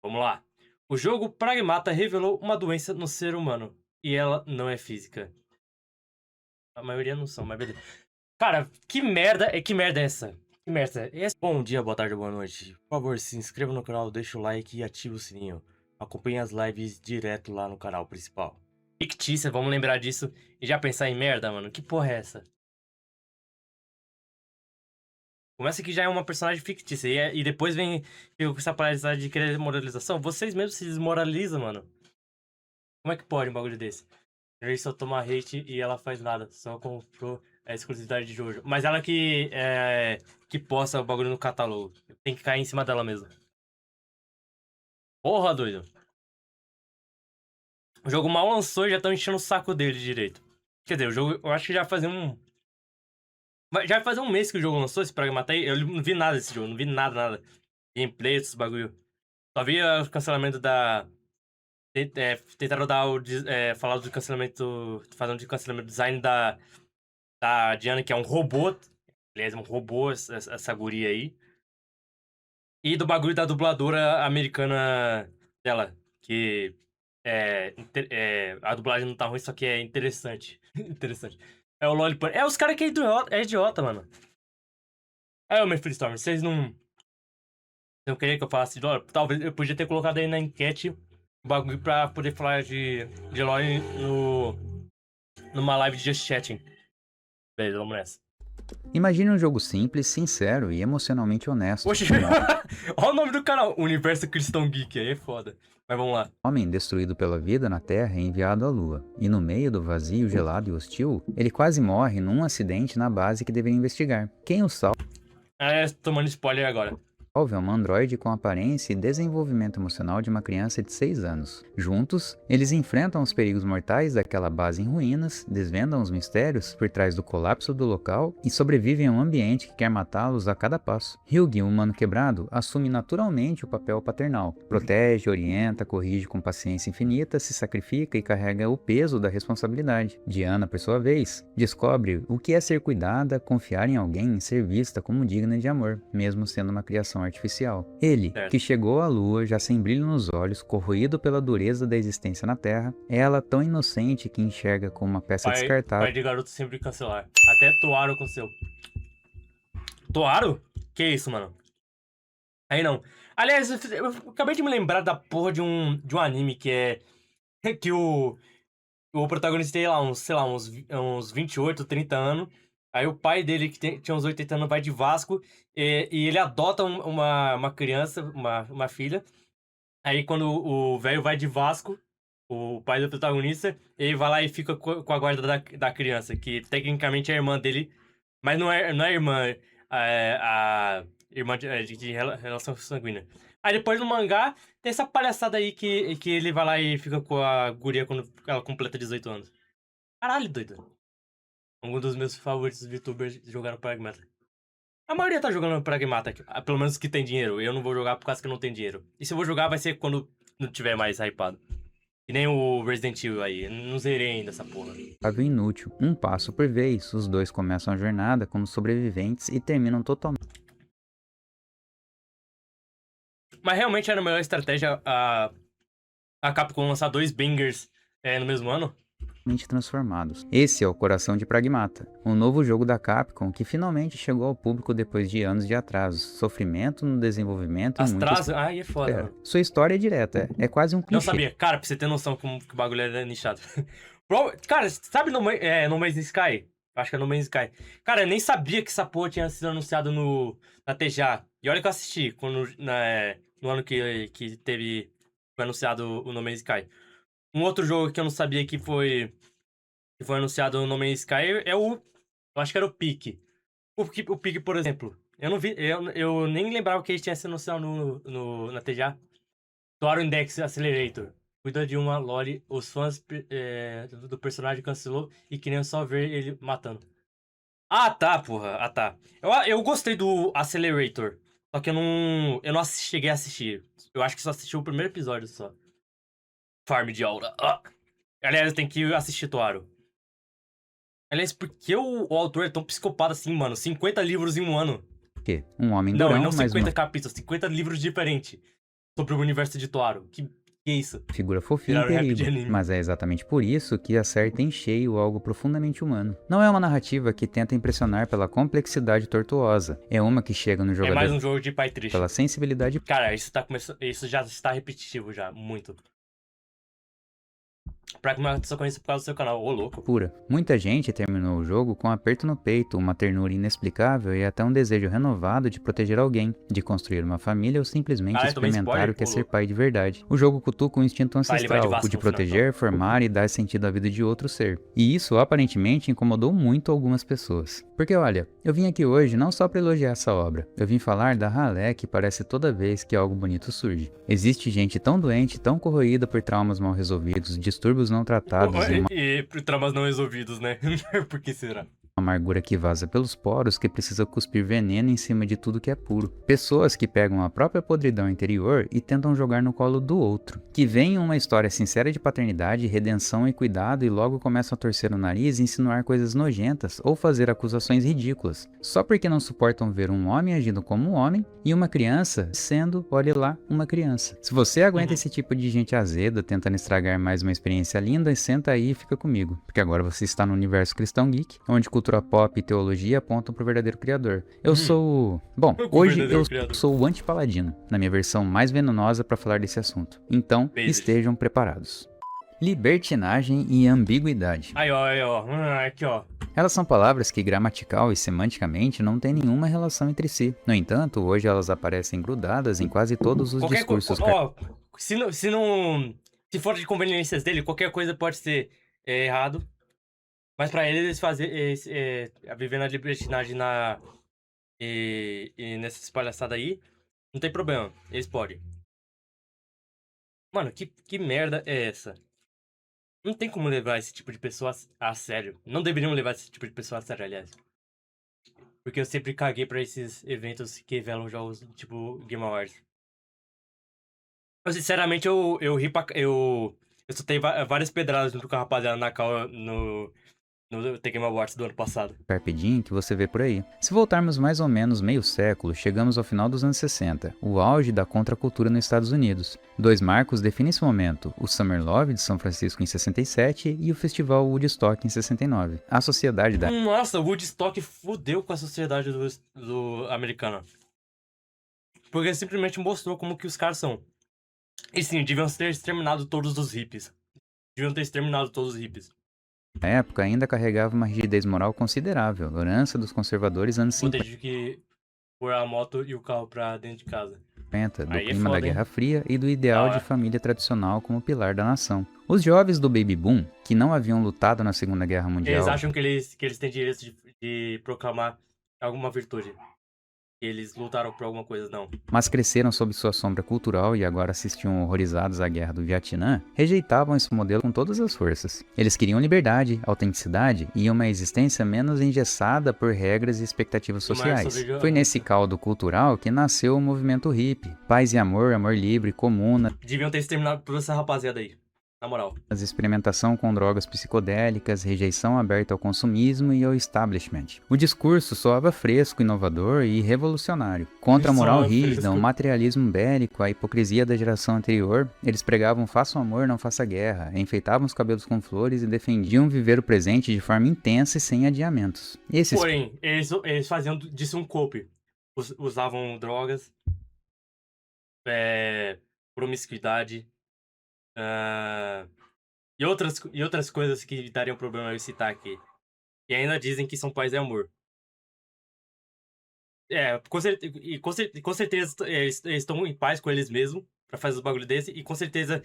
Vamos lá. O jogo Pragmata revelou uma doença no ser humano. E ela não é física. A maioria não são, mas beleza. Cara, que merda é essa? Que merda é essa? Bom dia, boa tarde, boa noite. Por favor, se inscreva no canal, deixa o like e ativa o sininho. Acompanhe as lives direto lá no canal principal. Fictícia, vamos lembrar disso e já pensar em merda, mano. Que porra é essa? Começa que já é uma personagem fictícia e depois vem fica com essa parada de querer moralização. Vocês mesmos se desmoralizam, mano. Como é que pode um bagulho desse? Ele só toma hate e ela faz nada. Só comprou a exclusividade de Jojo. Mas ela que posta o bagulho no catálogo. Tem que cair em cima dela mesmo. Porra, doido. O jogo mal lançou e já estão enchendo o saco dele direito. Quer dizer, o jogo, eu acho que já fazia um. Já vai fazer um mês que o jogo lançou esse programa até aí. Eu não vi nada desse jogo, não vi nada, nada. Gameplay, esses bagulho. Só vi o cancelamento da. Tentaram dar falar do cancelamento. Falando de cancelamento design da Diana, que é um robô. Aliás, é um robô, essa guria aí. E do bagulho da dubladora americana dela. Que a dublagem não tá ruim, só que é interessante. Interessante. É o Lollipop. É os caras que é idiota, mano. Aí, ô Mephisto Storm, vocês não queriam que eu falasse de lore? Talvez eu podia ter colocado aí na enquete o bagulho pra poder falar de lore numa live de Just Chatting. Beleza, vamos nessa. Imagine um jogo simples, sincero e emocionalmente honesto. Oxi, olha o nome do canal, Universo Cristão Geek, aí é foda. Mas vamos lá. Um homem destruído pela vida na Terra é enviado à Lua, e no meio do vazio gelado e hostil, ele quase morre num acidente na base que deveria investigar. Quem o salva Tomando spoiler agora. é um androide com aparência e desenvolvimento emocional de uma criança de 6 anos. Juntos, eles enfrentam os perigos mortais daquela base em ruínas, desvendam os mistérios por trás do colapso do local e sobrevivem a um ambiente que quer matá-los a cada passo. Hyugi, um humano quebrado, assume naturalmente o papel paternal. Protege, orienta, corrige com paciência infinita, se sacrifica e carrega o peso da responsabilidade. Diana, por sua vez, descobre o que é ser cuidada, confiar em alguém e ser vista como digna de amor, mesmo sendo uma criação artificial. Ele, Certo. que chegou à Lua já sem brilho nos olhos, corroído pela dureza da existência na Terra, ela tão inocente que enxerga como uma peça Pai descartável. de garoto sempre cancelar. Até Toaro com seu. Toaro? Que isso, mano? Aí não. Aliás, eu acabei de me lembrar da porra de um anime que é. Que o protagonista tem lá, sei lá, uns 28, 30 anos. Aí o pai dele, que tinha uns 80 anos, vai de Vasco e ele adota uma criança, uma filha. Aí quando o velho vai de Vasco, o pai do protagonista, ele vai lá e fica com a guarda da criança, que tecnicamente é a irmã dele, mas não é irmã, a irmã de relação sanguínea. Aí depois no mangá, tem essa palhaçada aí que ele vai lá e fica com a guria quando ela completa 18 anos. Caralho, doido. Um dos meus favoritos VTubers jogaram Pragmata. A maioria tá jogando Pragmata, pelo menos que tem dinheiro. Eu não vou jogar por causa que eu não tenho dinheiro. E se eu vou jogar, vai ser quando não tiver mais hypado. Que nem o Resident Evil aí. Eu não zerei ainda essa porra. Inútil. Um passo por vez, os dois começam a jornada como sobreviventes e terminam totalmente Mas realmente era a melhor estratégia a Capcom lançar dois bangers no mesmo ano. transformados. Esse é o coração de Pragmata, um novo jogo da Capcom que finalmente chegou ao público depois de anos de atrasos, sofrimento no desenvolvimento e As muita traças. Ai, é foda, espera. mano. Sua história é direta, é quase um Não clichê. sabia. Cara, pra você ter noção como que o bagulho era nichado. Cara, sabe No Man's Sky? Acho que é No Man's Sky. Cara, eu nem sabia que essa porra tinha sido anunciado na TGA. E olha que eu assisti no ano que foi anunciado o No Man's Sky. Um outro jogo que eu não sabia que foi anunciado no No Man's Sky eu acho que era o Peak. O Peak, por exemplo. Eu não vi, eu nem lembrava que ele tinha sido anunciado na TGA. Toro Index Accelerator. Cuida de uma lore, os fãs do personagem cancelou e queriam só ver ele matando. Ah, tá, porra. Ah, tá. Eu gostei do Accelerator. Só que eu não cheguei a assistir. Eu acho que só assisti o primeiro episódio só. Farm de aura. Ah. Aliás, tem que assistir Toaro. Aliás, por que o autor é tão psicopata assim, mano? 50 livros em um ano. Um homem Não, e durão, não mas 50 capítulos, 50 livros diferentes. sobre o universo de Toaro. Que é isso? Figura fofinha em Viraram rap de perigo, anime. mas é exatamente por isso que acerta em cheio algo profundamente humano. Não é uma narrativa que tenta impressionar pela complexidade tortuosa, é uma que chega no É mais jogador um jogo de pai triste. pela sensibilidade Cara, isso já está repetitivo já, muito. Pra que eu só conheço por causa do seu canal, ô louco. pura. Muita gente terminou o jogo com um aperto no peito, uma ternura inexplicável e até um desejo renovado de proteger alguém, de construir uma família ou simplesmente Caralho, tomei experimentar spoiler? o que é Ô, ser louco. pai de verdade. O jogo cutuca um instinto Ele vai de ancestral, Vasco o de no final, proteger, formar e dar sentido à vida de outro ser. E isso aparentemente incomodou muito algumas pessoas. Porque olha, eu vim aqui hoje não só para elogiar essa obra, eu vim falar da ralé que parece toda vez que algo bonito surge. Existe gente tão doente, tão corroída por traumas mal resolvidos, distúrbios não tratados e uma E traumas não resolvidos, né? Por que será? amargura que vaza pelos poros que precisa cuspir veneno em cima de tudo que é puro. Pessoas que pegam a própria podridão interior e tentam jogar no colo do outro. Que veem uma história sincera de paternidade, redenção e cuidado e logo começam a torcer o nariz e insinuar coisas nojentas ou fazer acusações ridículas. Só porque não suportam ver um homem agindo como um homem e uma criança sendo, olhe lá, uma criança. Se você aguenta esse tipo de gente azeda tentando estragar mais uma experiência linda, senta aí e fica comigo. Porque agora você está no universo cristão geek, onde cultura pop e teologia apontam pro verdadeiro criador. Eu sou o... Bom, O hoje verdadeiro eu criador. sou o anti-paladino, na minha versão mais venenosa para falar desse assunto. Então, Basic. estejam preparados. Libertinagem e ambiguidade. Aí, ó. Aqui, ó. Elas são palavras que gramatical e semanticamente não têm nenhuma relação entre si. No entanto, hoje elas aparecem grudadas em quase todos os discursos. Ó, se for de conveniências dele, qualquer coisa pode ser errado. Mas pra eles viver na libertinagem e nessas palhaçadas aí, não tem problema. Eles podem. Mano, que merda é essa? Não tem como levar esse tipo de pessoa a sério. Não deveriam levar esse tipo de pessoa a sério, aliás. Porque eu sempre caguei pra esses eventos que revelam jogos tipo Game Awards. Eu, sinceramente, eu soltei várias pedradas junto com a rapaziada na cal no The Game Awards do ano passado. Carpe diem que você vê por aí. Se voltarmos mais ou menos meio século, chegamos ao final dos anos 60, o auge da contracultura nos Estados Unidos. Dois marcos definem esse momento, o Summer Love de São Francisco em 67 e o Festival Woodstock em 69. A sociedade da Nossa, o Woodstock fudeu com a sociedade do americana. Porque simplesmente mostrou como que os caras são. E sim, deviam ter exterminado todos os hippies. época ainda carregava uma rigidez moral considerável, herança dos conservadores anos Vou 50. ter que pôr a moto e o carro pra dentro de casa. Do Aí é clima da foda, Guerra hein? Fria e do ideal Da de hora. família tradicional como pilar da nação. Os jovens do Baby Boom, que não haviam lutado na Segunda Guerra Mundial, Eles acham que eles têm direito de proclamar alguma virtude. Que eles lutaram por alguma coisa, não. mas cresceram sob sua sombra cultural e agora assistiam horrorizados à Guerra do Vietnã, rejeitavam esse modelo com todas as forças. Eles queriam liberdade, autenticidade e uma existência menos engessada por regras e expectativas sociais. Foi nesse caldo cultural que nasceu o movimento hippie. Paz e amor, amor livre, comuna, Deviam ter exterminado toda essa rapaziada aí. Na moral. experimentação com drogas psicodélicas, rejeição aberta ao consumismo e ao establishment. O discurso soava fresco, inovador e revolucionário. Contra a moral Soava rígida, fresco. o materialismo bélico, a hipocrisia da geração anterior, eles pregavam faça o amor, não faça guerra, enfeitavam os cabelos com flores e defendiam viver o presente de forma intensa e sem adiamentos. Esses Porém, eles faziam disso um cope. Usavam drogas, promiscuidade, e outras coisas que dariam problema eu citar aqui. E ainda dizem que são paz e amor. Com certeza eles estão em paz com eles mesmos pra fazer os bagulho desse. E com certeza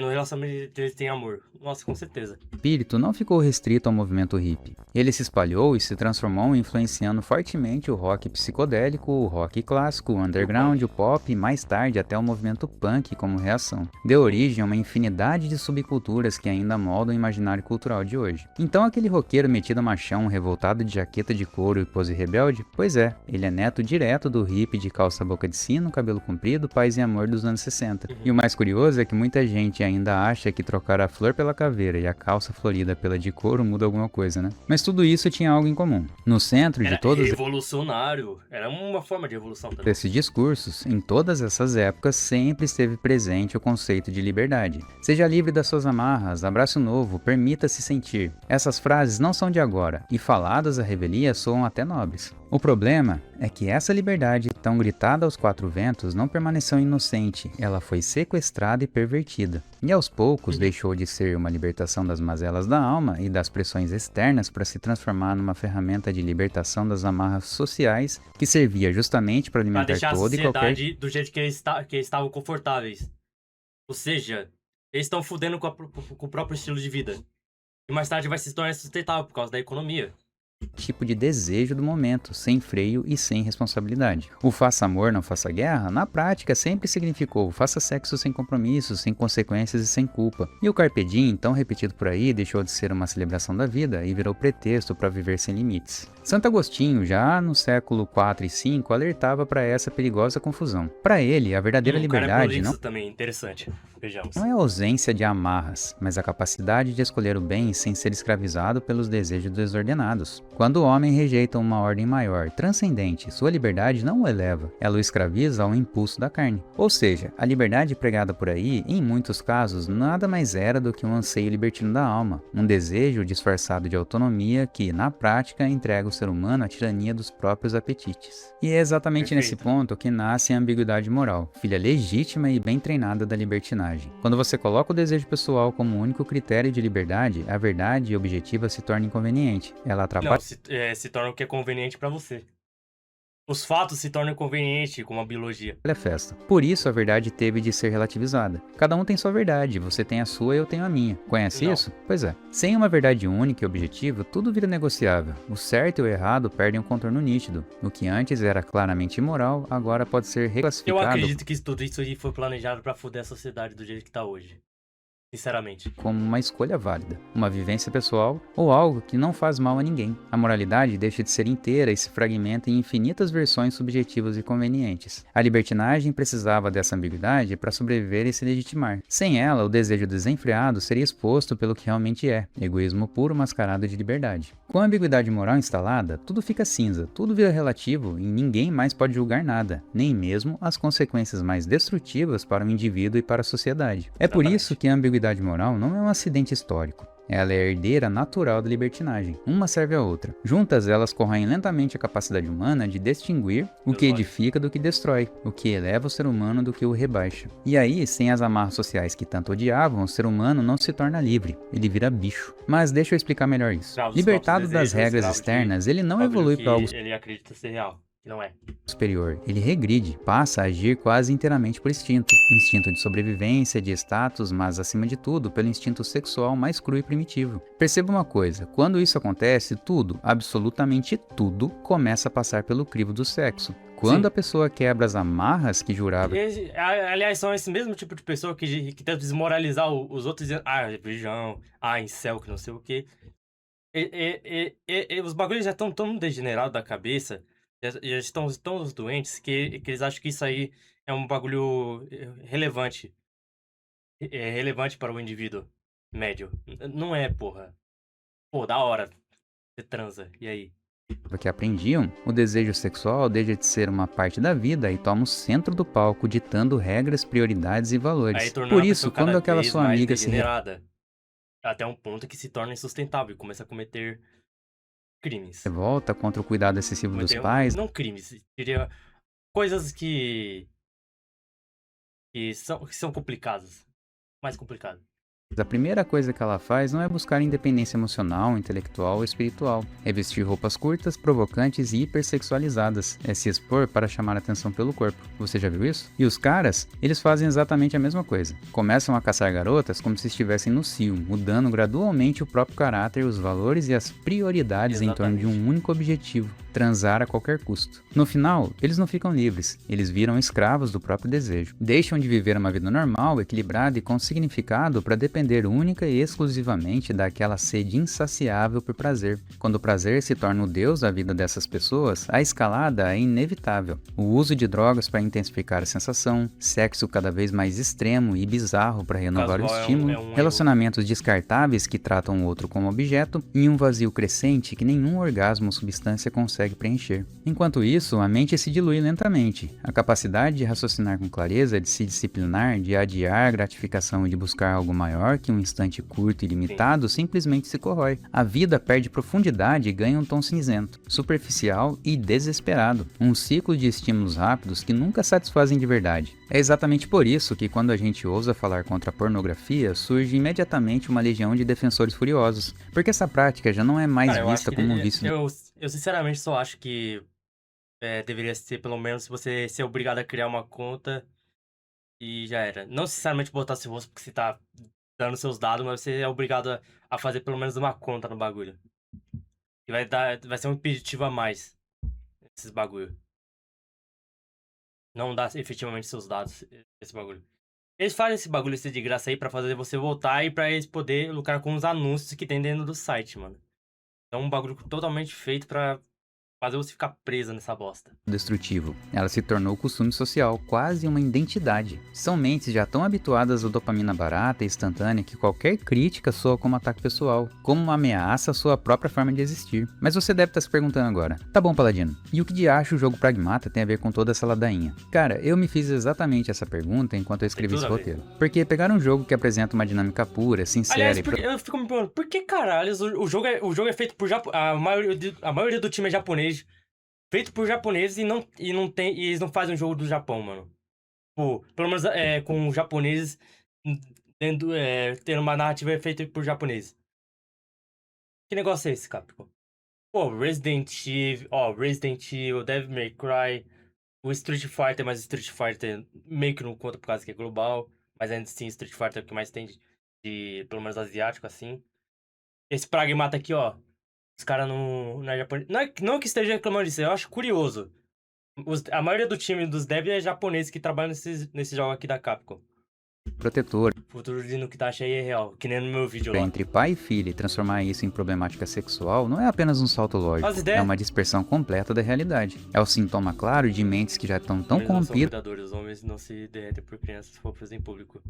no relacionamento eles têm amor. Nossa, com certeza. espírito não ficou restrito ao movimento hippie. Ele se espalhou e se transformou, influenciando fortemente o rock psicodélico, o rock clássico, o underground, o pop e mais tarde até o movimento punk como reação. Deu origem a uma infinidade de subculturas que ainda moldam o imaginário cultural de hoje. Então aquele roqueiro metido a machão, revoltado de jaqueta de couro e pose rebelde? Pois é, ele é neto direto do hippie de calça boca de sino, cabelo comprido, paz e amor dos anos 60. 60. E o mais curioso é que muita gente ainda acha que trocar a flor pela caveira e a calça florida pela de couro muda alguma coisa, né? Mas tudo isso tinha algo em comum. No centro de Era todos revolucionário. Era uma forma de evolução também. esses discursos, em todas essas épocas, sempre esteve presente o conceito de liberdade. Seja livre das suas amarras, abrace o novo, permita-se sentir. Essas frases não são de agora, e faladas à revelia soam até nobres. O problema é que essa liberdade, tão gritada aos quatro ventos, não permaneceu inocente, ela foi sequestrada e pervertida. E aos poucos deixou de ser uma libertação das mazelas da alma e das pressões externas para se transformar numa ferramenta de libertação das amarras sociais que servia justamente para Pra alimentar deixar a todo e qualquer sociedade do jeito que que eles estavam confortáveis. Ou seja, eles estão fudendo com o próprio estilo de vida. E mais tarde vai se tornar sustentável por causa da economia. tipo de desejo do momento, sem freio e sem responsabilidade. O faça amor, não faça guerra, na prática sempre significou faça sexo sem compromissos, sem consequências e sem culpa. E o carpe diem, tão repetido por aí, deixou de ser uma celebração da vida e virou pretexto para viver sem limites. Santo Agostinho, já no século IV e V, alertava para essa perigosa confusão. Para ele, a verdadeira liberdade não também, interessante. Vejamos. é a ausência de amarras, mas a capacidade de escolher o bem sem ser escravizado pelos desejos desordenados. Quando o homem rejeita uma ordem maior, transcendente, sua liberdade não o eleva, ela o escraviza ao impulso da carne. Ou seja, a liberdade pregada por aí, em muitos casos, nada mais era do que um anseio libertino da alma, um desejo disfarçado de autonomia que, na prática, entrega o ser humano à tirania dos próprios apetites. E é exatamente nesse ponto que nasce a ambiguidade moral, filha legítima e bem treinada da libertinagem. Quando você coloca o desejo pessoal como único critério de liberdade, a verdade objetiva se torna inconveniente. Ela atrapalha se torna o que é conveniente pra você. Os fatos se tornam convenientes, como a biologia. a festa. Por isso a verdade teve de ser relativizada. Cada um tem sua verdade, você tem a sua e eu tenho a minha. Conhece Não. isso? Pois é. Sem uma verdade única e objetiva, tudo vira negociável. O certo e o errado perdem um contorno nítido. O que antes era claramente imoral, agora pode ser Eu reclassificado acredito que tudo isso aí foi planejado pra foder a sociedade do jeito que tá hoje. Sinceramente. como uma escolha válida, uma vivência pessoal ou algo que não faz mal a ninguém. A moralidade deixa de ser inteira e se fragmenta em infinitas versões subjetivas e convenientes. A libertinagem precisava dessa ambiguidade para sobreviver e se legitimar. Sem ela, o desejo desenfreado seria exposto pelo que realmente é, egoísmo puro mascarado de liberdade. Com a ambiguidade moral instalada, tudo fica cinza, tudo vira relativo e ninguém mais pode julgar nada, nem mesmo as consequências mais destrutivas para o indivíduo e para a sociedade. É por isso que a ambiguidade moral não é um acidente histórico. Ela é a herdeira natural da libertinagem. Uma serve à outra. Juntas, elas corroem lentamente a capacidade humana de distinguir o que edifica do que destrói, o que eleva o ser humano do que o rebaixa. E aí, sem as amarras sociais que tanto odiavam, o ser humano não se torna livre, ele vira bicho. Mas deixa eu explicar melhor isso. Libertado das regras externas, ele não evolui para algo ele acredita ser real. Não é. superior. Ele regride, passa a agir quase inteiramente por instinto. Instinto de sobrevivência, de status, mas acima de tudo, pelo instinto sexual mais cru e primitivo. Perceba uma coisa, quando isso acontece, tudo, absolutamente tudo, começa a passar pelo crivo do sexo. Quando a pessoa quebra as amarras que jurava... Aliás, são esse mesmo tipo de pessoa que tenta desmoralizar os outros dizendo, religião, incel, que não sei o quê. Os bagulhos já estão tão degenerados da cabeça, já estão tão doentes, que eles acham que isso aí é um bagulho relevante. É relevante para o indivíduo médio. Não é, porra. Pô, da hora. Você transa. E aí? que aprendiam, o desejo sexual deixa de ser uma parte da vida e toma o centro do palco, ditando regras, prioridades e valores. Aí tornando Por a isso, pessoa quando cada aquela vez sua mais amiga se degenerada, até um ponto que se torna insustentável e começa a cometer crimes. revolta contra o cuidado excessivo dos Cometer, pais, não crimes, diria coisas que são complicadas. Mais complicadas. a primeira coisa que ela faz não é buscar independência emocional, intelectual ou espiritual. É vestir roupas curtas, provocantes e hipersexualizadas. É se expor para chamar atenção pelo corpo. Você já viu isso? E os caras, eles fazem exatamente a mesma coisa. Começam a caçar garotas como se estivessem no cio, mudando gradualmente o próprio caráter, os valores e as prioridades em torno de um único objetivo: transar a qualquer custo. No final, eles não ficam livres, eles viram escravos do próprio desejo. Deixam de viver uma vida normal, equilibrada e com significado para depender depender única e exclusivamente daquela sede insaciável por prazer. Quando o prazer se torna o deus da vida dessas pessoas, a escalada é inevitável. O uso de drogas para intensificar a sensação, sexo cada vez mais extremo e bizarro para renovar o Casual estímulo, é um erro. relacionamentos descartáveis que tratam o outro como objeto e um vazio crescente que nenhum orgasmo ou substância consegue preencher. Enquanto isso, a mente se dilui lentamente. A capacidade de raciocinar com clareza, de se disciplinar, de adiar a gratificação e de buscar algo maior que um instante curto e limitado simplesmente se corrói. A vida perde profundidade e ganha um tom cinzento, superficial e desesperado. Um ciclo de estímulos rápidos que nunca satisfazem de verdade. É exatamente por isso que quando a gente ousa falar contra a pornografia, surge imediatamente uma legião de defensores furiosos, porque essa prática já não é mais Cara, eu acho vista que como um vício. eu sinceramente só acho que deveria ser pelo menos você ser obrigado a criar uma conta e já era. Não necessariamente botar seu rosto porque você tá dando seus dados, mas você é obrigado a fazer pelo menos uma conta no bagulho. E vai ser um impeditivo a mais esses bagulho. Não dar efetivamente seus dados, esse bagulho. Eles fazem esse bagulho ser de graça aí pra fazer você voltar e pra eles poderem lucrar com os anúncios que tem dentro do site, mano. É um bagulho totalmente feito pra fazer você ficar preso nessa bosta. Destrutivo. Ela se tornou costume social, quase uma identidade. São mentes já tão habituadas à dopamina barata e instantânea que qualquer crítica soa como ataque pessoal, como uma ameaça à sua própria forma de existir. Mas você deve estar se perguntando agora, tá bom, Paladino, e o que de acha o jogo Pragmata tem a ver com toda essa ladainha? Cara, eu me fiz exatamente essa pergunta enquanto eu escrevi esse roteiro. Porque pegar um jogo que apresenta uma dinâmica pura, sincera Aliás, eu fico me perguntando, por que caralhos o jogo é feito por a maioria do time é japonês, feito por japoneses e eles não fazem um jogo do Japão, mano. Pô, pelo menos com japoneses tendo uma narrativa feita por japoneses. Que negócio é esse, Capcom? Pô, Resident Evil, Devil May Cry, o Street Fighter, mas Street Fighter meio que não conta por causa que é global, mas ainda assim Street Fighter é o que mais tem pelo menos asiático, assim. Esse Pragmata aqui, ó, os caras não é japonês. Não que esteja reclamando disso, eu acho curioso. A maioria do time dos devs é japonês que trabalha nesse jogo aqui da Capcom. protetor O futuro de Nukitashi aí é real, que nem no meu vídeo lá. entre pai e filha e transformar isso em problemática sexual não é apenas um salto lógico, As ideias- é uma dispersão completa da realidade. É o sintoma claro de mentes que já estão tão Homens não são corrompidas predadores, os homens não se derretem por crianças se for preso em público.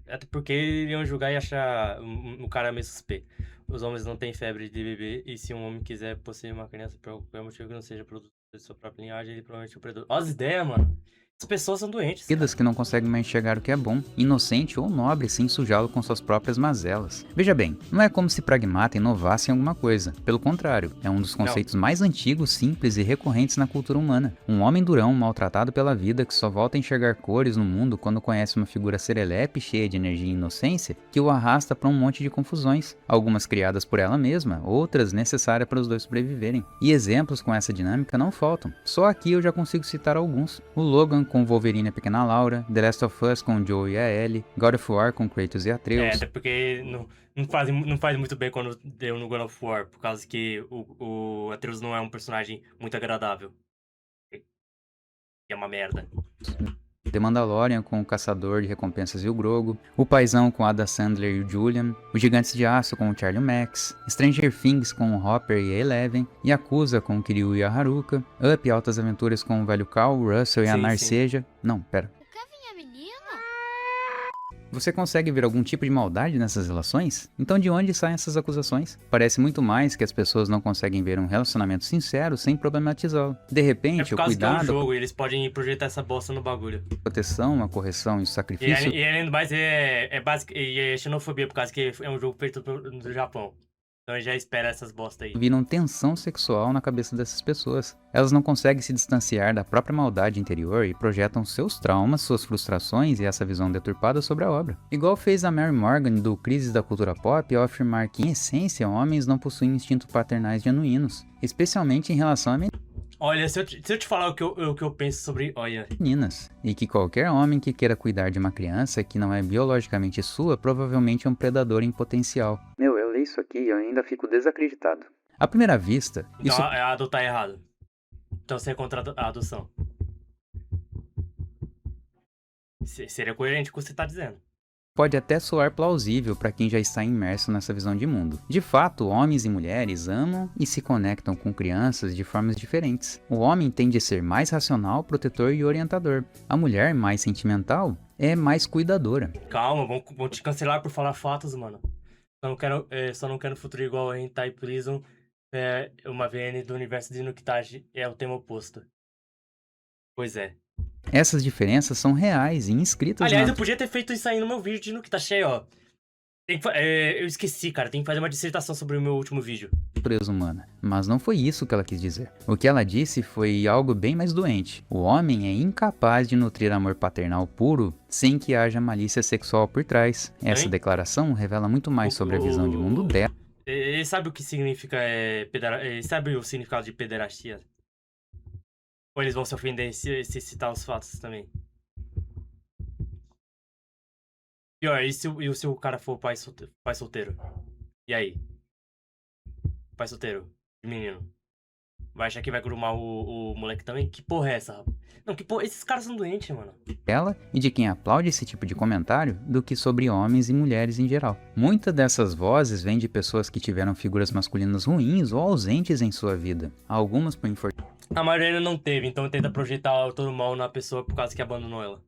Até porque iriam julgar e achar o cara meio suspeito. Os homens não têm febre de bebê, e se um homem quiser possuir uma criança por qualquer motivo que não seja produto de sua própria linhagem, ele provavelmente é um predador. Olha as ideias, mano. As pessoas são doentes, cara. que não conseguem mais enxergar o que é bom, inocente ou nobre sem sujá-lo com suas próprias mazelas. Veja bem, não é como se Pragmata inovasse em alguma coisa. Pelo contrário, é um dos conceitos mais antigos, simples e recorrentes na cultura humana. Um homem durão, maltratado pela vida, que só volta a enxergar cores no mundo quando conhece uma figura serelepe cheia de energia e inocência, que o arrasta para um monte de confusões, algumas criadas por ela mesma, outras necessárias para os dois sobreviverem. E exemplos com essa dinâmica não faltam. Só aqui eu já consigo citar alguns. O Logan com Wolverine e a Pequena Laura, The Last of Us com Joel e a Ellie, God of War com Kratos e Atreus. Até porque não faz muito bem quando deu no God of War, por causa que o Atreus não é um personagem muito agradável. É uma merda. The Mandalorian com o Caçador de Recompensas e o Grogu, O Paizão com Ada Sandler e o Julian, Os Gigantes de Aço com o Charlie Max, Stranger Things com o Hopper e a Eleven, Yakuza com o Kiryu e a Haruka, Up Altas Aventuras com o velho Cal, o Russell e a Sim, Narceja. Não, pera. Você consegue ver algum tipo de maldade nessas relações? Então de onde saem essas acusações? Parece muito mais que as pessoas não conseguem ver um relacionamento sincero sem problematizá-lo. De É repente, por o causa que é um cuidado, jogo e eles podem projetar essa bosta no bagulho. a proteção, a correção e o sacrifício E além do mais, é xenofobia, por causa que é um jogo feito do Japão. Então já espera essas bosta aí. viram tensão sexual na cabeça dessas pessoas. Elas não conseguem se distanciar da própria maldade interior e projetam seus traumas, suas frustrações e essa visão deturpada sobre a obra. Igual fez a Mary Morgan do Crises da Cultura Pop ao afirmar que, em essência, homens não possuem instintos paternais genuínos, especialmente em relação a Olha, se eu te falar o que eu penso sobre... Olha, meninas, e que qualquer homem que queira cuidar de uma criança que não é biologicamente sua provavelmente é um predador em potencial. Meu, eu leio isso aqui e eu ainda fico desacreditado. À primeira vista, então isso adotar errado. Então você é contra a adoção. Seria coerente com o que você tá dizendo. pode até soar plausível para quem já está imerso nessa visão de mundo. De fato, homens e mulheres amam e se conectam com crianças de formas diferentes. O homem tende a ser mais racional, protetor e orientador. A mulher, mais sentimental, é mais cuidadora. Calma, vão te cancelar por falar fatos, mano. Só não quero um futuro igual a Hentai Prison. Uma VN do universo de Nukitaji é o tema oposto. Pois é. Essas diferenças são reais e inscritas Aliás, na eu podia ter feito isso aí no meu vídeo de Nukitashi, ó. Eu esqueci, cara. Tem que fazer uma dissertação sobre o meu último vídeo. natureza humana. Mas não foi isso que ela quis dizer. O que ela disse foi algo bem mais doente. O homem é incapaz de nutrir amor paternal puro sem que haja malícia sexual por trás. Essa declaração revela muito mais sobre a visão de mundo dela. Ele sabe o que significa ele sabe o significado de pederastia? Ou eles vão se ofender se citar os fatos também? Pior, e se o cara for pai solteiro? E aí? Pai solteiro, de menino. Vai achar que vai grumar o moleque também? Que porra é essa, rapaz? Não, que porra... Esses caras são doentes, mano. Ela e de quem aplaude esse tipo de comentário do que sobre homens e mulheres em geral. Muitas dessas vozes vêm de pessoas que tiveram figuras masculinas ruins ou ausentes em sua vida. Algumas por infortúnio. A maioria não teve, então tenta projetar todo o mal na pessoa por causa que abandonou ela.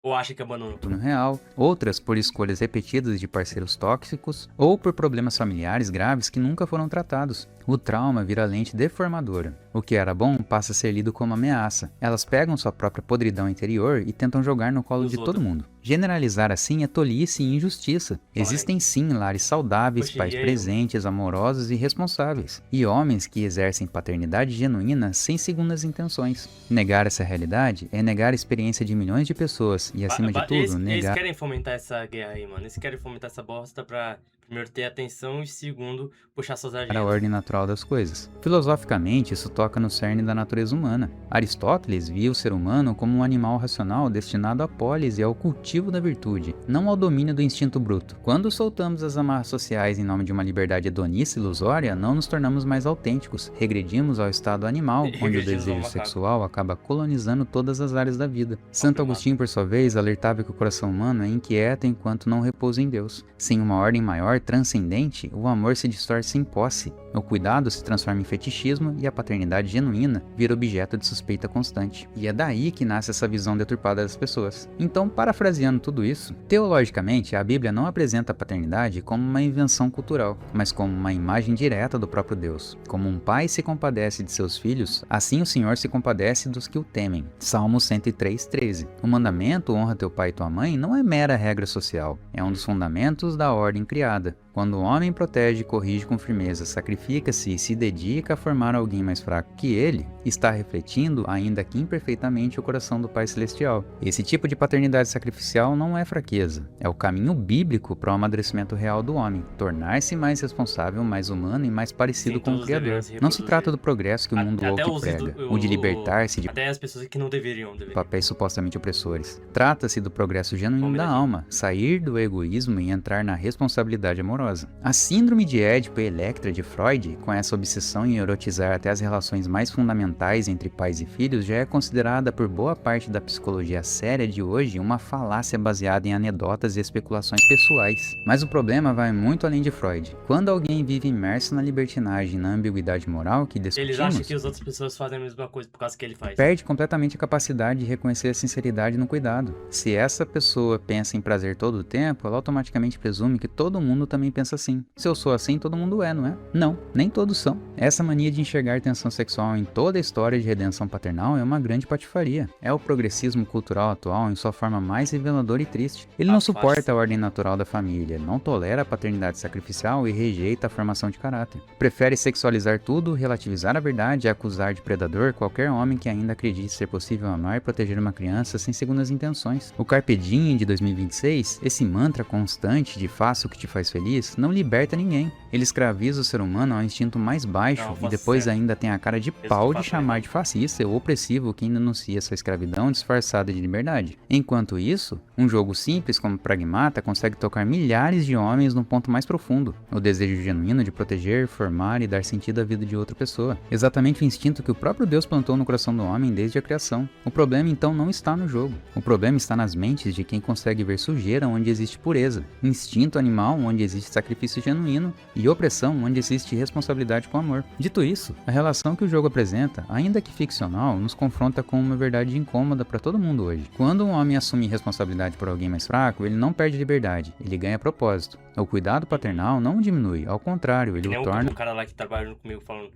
Ou acha que abandonou. Real, outras por escolhas repetidas de parceiros tóxicos ou por problemas familiares graves que nunca foram tratados. O trauma vira lente deformadora. O que era bom passa a ser lido como ameaça. Elas pegam sua própria podridão interior e tentam jogar no colo de todo mundo. Generalizar assim é tolice e injustiça. Existem sim lares saudáveis, pais presentes, amorosos e responsáveis. E homens que exercem paternidade genuína sem segundas intenções. Negar essa realidade é negar a experiência de milhões de pessoas e, acima de tudo, negar... Eles querem fomentar essa guerra aí, mano. Eles querem fomentar essa bosta pra... Primeiro, ter atenção e segundo, puxar suas agendas. A ordem natural das coisas. Filosoficamente, isso toca no cerne da natureza humana. Aristóteles via o ser humano como um animal racional destinado à polis e ao cultivo da virtude, não ao domínio do instinto bruto. Quando soltamos as amarras sociais em nome de uma liberdade hedonista e ilusória, não nos tornamos mais autênticos, regredimos ao estado animal, onde o desejo sexual acaba colonizando todas as áreas da vida. Santo Agostinho, por sua vez, alertava que o coração humano é inquieto enquanto não repousa em Deus. Sem uma ordem maior, transcendente, o amor se distorce em posse, o cuidado se transforma em fetichismo e a paternidade genuína vira objeto de suspeita constante. E é daí que nasce essa visão deturpada das pessoas. Então, parafraseando tudo isso, teologicamente a Bíblia não apresenta a paternidade como uma invenção cultural, mas como uma imagem direta do próprio Deus. Como um pai se compadece de seus filhos, assim o Senhor se compadece dos que o temem. Salmo 103:13. O mandamento honra teu pai e tua mãe não é mera regra social, é um dos fundamentos da ordem criada. Quando o homem protege e corrige com firmeza, sacrifica-se e se dedica a formar alguém mais fraco que ele, está refletindo, ainda que imperfeitamente, o coração do Pai Celestial. Esse tipo de paternidade sacrificial não é fraqueza, é o caminho bíblico para o amadurecimento real do homem, tornar-se mais responsável, mais humano e mais parecido com o Criador. Não se trata do progresso que o mundo woke prega, o de libertar-se de até as pessoas que não deveriam. papéis supostamente opressores. Trata-se do progresso genuíno da alma, sair do egoísmo e entrar na responsabilidade amorosa. A síndrome de Édipo e Electra de Freud, com essa obsessão em erotizar até as relações mais fundamentais entre pais e filhos, já é considerada por boa parte da psicologia séria de hoje uma falácia baseada em anedotas e especulações pessoais. Mas o problema vai muito além de Freud. Quando alguém vive imerso na libertinagem e na ambiguidade moral que discutimos, eles acham que as outras pessoas fazem a mesma coisa por causa que ele faz. Perde completamente a capacidade de reconhecer a sinceridade no cuidado. Se essa pessoa pensa em prazer todo o tempo, ela automaticamente presume que todo mundo também pensa assim. Se eu sou assim, todo mundo é, não é? Não, nem todos são. Essa mania de enxergar tensão sexual em toda a história de redenção paternal é uma grande patifaria. É o progressismo cultural atual em sua forma mais reveladora e triste. Ele não suporta a ordem natural da família, não tolera a paternidade sacrificial e rejeita a formação de caráter. Prefere sexualizar tudo, relativizar a verdade e acusar de predador qualquer homem que ainda acredite ser possível amar e proteger uma criança sem segundas intenções. O Carpe Diem de 2026, esse mantra constante de faça o que te faz feliz, deles não liberta ninguém. Ele escraviza o ser humano ao instinto mais baixo Não, e faço depois certo. ainda tem a cara de que pau de faço chamar errado. de fascista ou opressivo quem denuncia essa escravidão disfarçada de liberdade. Enquanto isso, um jogo simples como Pragmata consegue tocar milhares de homens no ponto mais profundo, o desejo genuíno de proteger, formar e dar sentido à vida de outra pessoa. Exatamente o instinto que o próprio Deus plantou no coração do homem desde a criação. O problema então não está no jogo. O problema está nas mentes de quem consegue ver sujeira onde existe pureza, instinto animal onde existe sacrifício genuíno e opressão onde existe responsabilidade com amor. Dito isso, a relação que o jogo apresenta, ainda que ficcional, nos confronta com uma verdade incômoda para todo mundo hoje. Quando um homem assume responsabilidade por alguém mais fraco, ele não perde liberdade, ele ganha propósito. O cuidado paternal não o diminui, ao contrário, ele Que nem o torna o cara lá que trabalha junto comigo falando.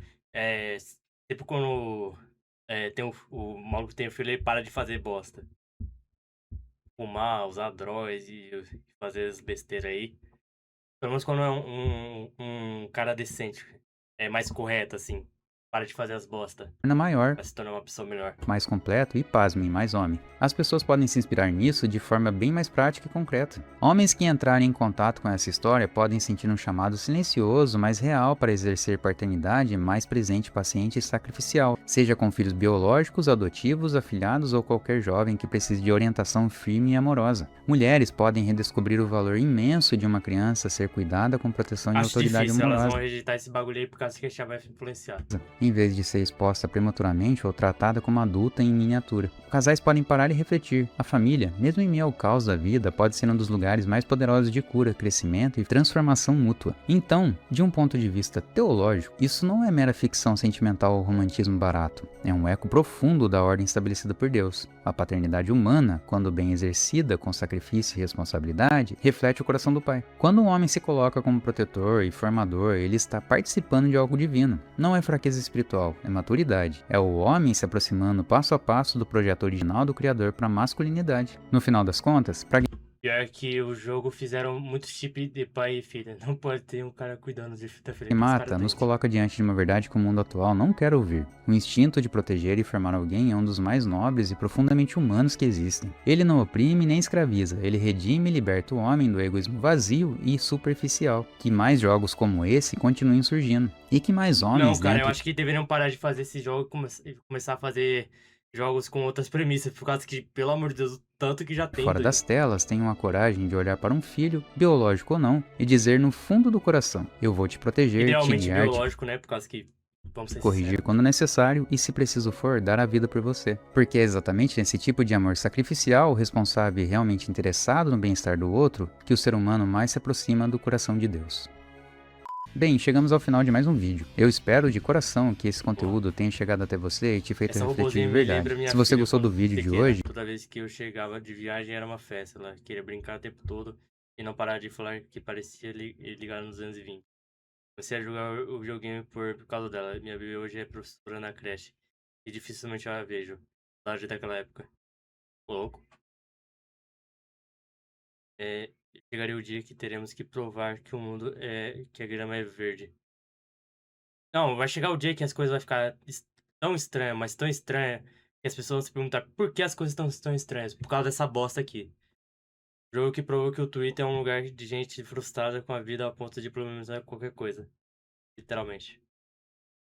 Tipo quando tem o maluco tem o filho, ele para de fazer bosta. Fumar, usar drogas e fazer as besteiras aí. Pelo menos quando é um cara decente. É mais correto, assim. Para de fazer as bosta. maior, Pra se tornar uma pessoa melhor. mais completo e, pasmem, mais homem. As pessoas podem se inspirar nisso de forma bem mais prática e concreta. Homens que entrarem em contato com essa história podem sentir um chamado silencioso, mas real para exercer paternidade mais presente, paciente e sacrificial, seja com filhos biológicos, adotivos, afilhados ou qualquer jovem que precise de orientação firme e amorosa. Mulheres podem redescobrir o valor imenso de uma criança ser cuidada com proteção e Acho autoridade difícil, elas amorosa, vão rejeitar esse bagulho aí por causa que a gente já vai influenciar. em vez de ser exposta prematuramente ou tratada como adulta em miniatura. Casais podem parar e refletir. A família, mesmo em meio ao caos da vida, pode ser um dos lugares mais poderosos de cura, crescimento e transformação mútua. Então, de um ponto de vista teológico, isso não é mera ficção sentimental ou romantismo barato. É um eco profundo da ordem estabelecida por Deus. A paternidade humana, quando bem exercida com sacrifício e responsabilidade, reflete o coração do Pai. Quando um homem se coloca como protetor e formador, ele está participando de algo divino. Não é fraqueza espiritual, é maturidade. É o homem se aproximando passo a passo do projeto original do Criador para a masculinidade. No final das contas, Pior que o jogo fizeram muito chip de pai e filha. Não pode ter um cara cuidando da filha dos caras Pragmata nos doentes. coloca diante de uma verdade que o mundo atual não quer ouvir. O instinto de proteger e formar alguém é um dos mais nobres e profundamente humanos que existem. Ele não oprime nem escraviza, ele redime e liberta o homem do egoísmo vazio e superficial. Que mais jogos como esse continuem surgindo. E que mais Não, homens cara, eu dentro acho que deveriam parar de fazer esse jogo e começar a fazer jogos com outras premissas. Por causa que, pelo amor de Deus, o tanto que já tem, fora doido. das telas tenham a coragem de olhar para um filho, biológico ou não, e dizer no fundo do coração: eu vou te proteger, te Idealmente guiar, te biológico, né? Por causa que, vamos ser corrigir sinceros. quando necessário e, se preciso for, dar a vida por você. Porque é exatamente nesse tipo de amor sacrificial, responsável e realmente interessado no bem-estar do outro, que o ser humano mais se aproxima do coração de Deus. Bem, chegamos ao final de mais um vídeo. Eu espero de coração que esse conteúdo tenha chegado até você e te feito Essa refletir de robozinha me verdade. lembra minha Se você filha gostou do quando vídeo de pequena. hoje, Toda vez que eu chegava de viagem era uma festa. Ela queria brincar o tempo todo e não parar de falar que parecia ligar no 220. Comecei a jogar o joguinho por causa dela. Minha bebê hoje é professora na creche. E dificilmente eu a vejo. Saudade daquela época. Louco. Chegaria o dia que teremos que provar que o mundo que a grama é verde. Não, vai chegar o dia que as coisas vão ficar tão estranhas, mas tão estranhas, que as pessoas vão se perguntar por que as coisas estão tão estranhas. Por causa dessa bosta aqui. Jogo que provou que o Twitter é um lugar de gente frustrada com a vida a ponto de problematizar qualquer coisa. Literalmente.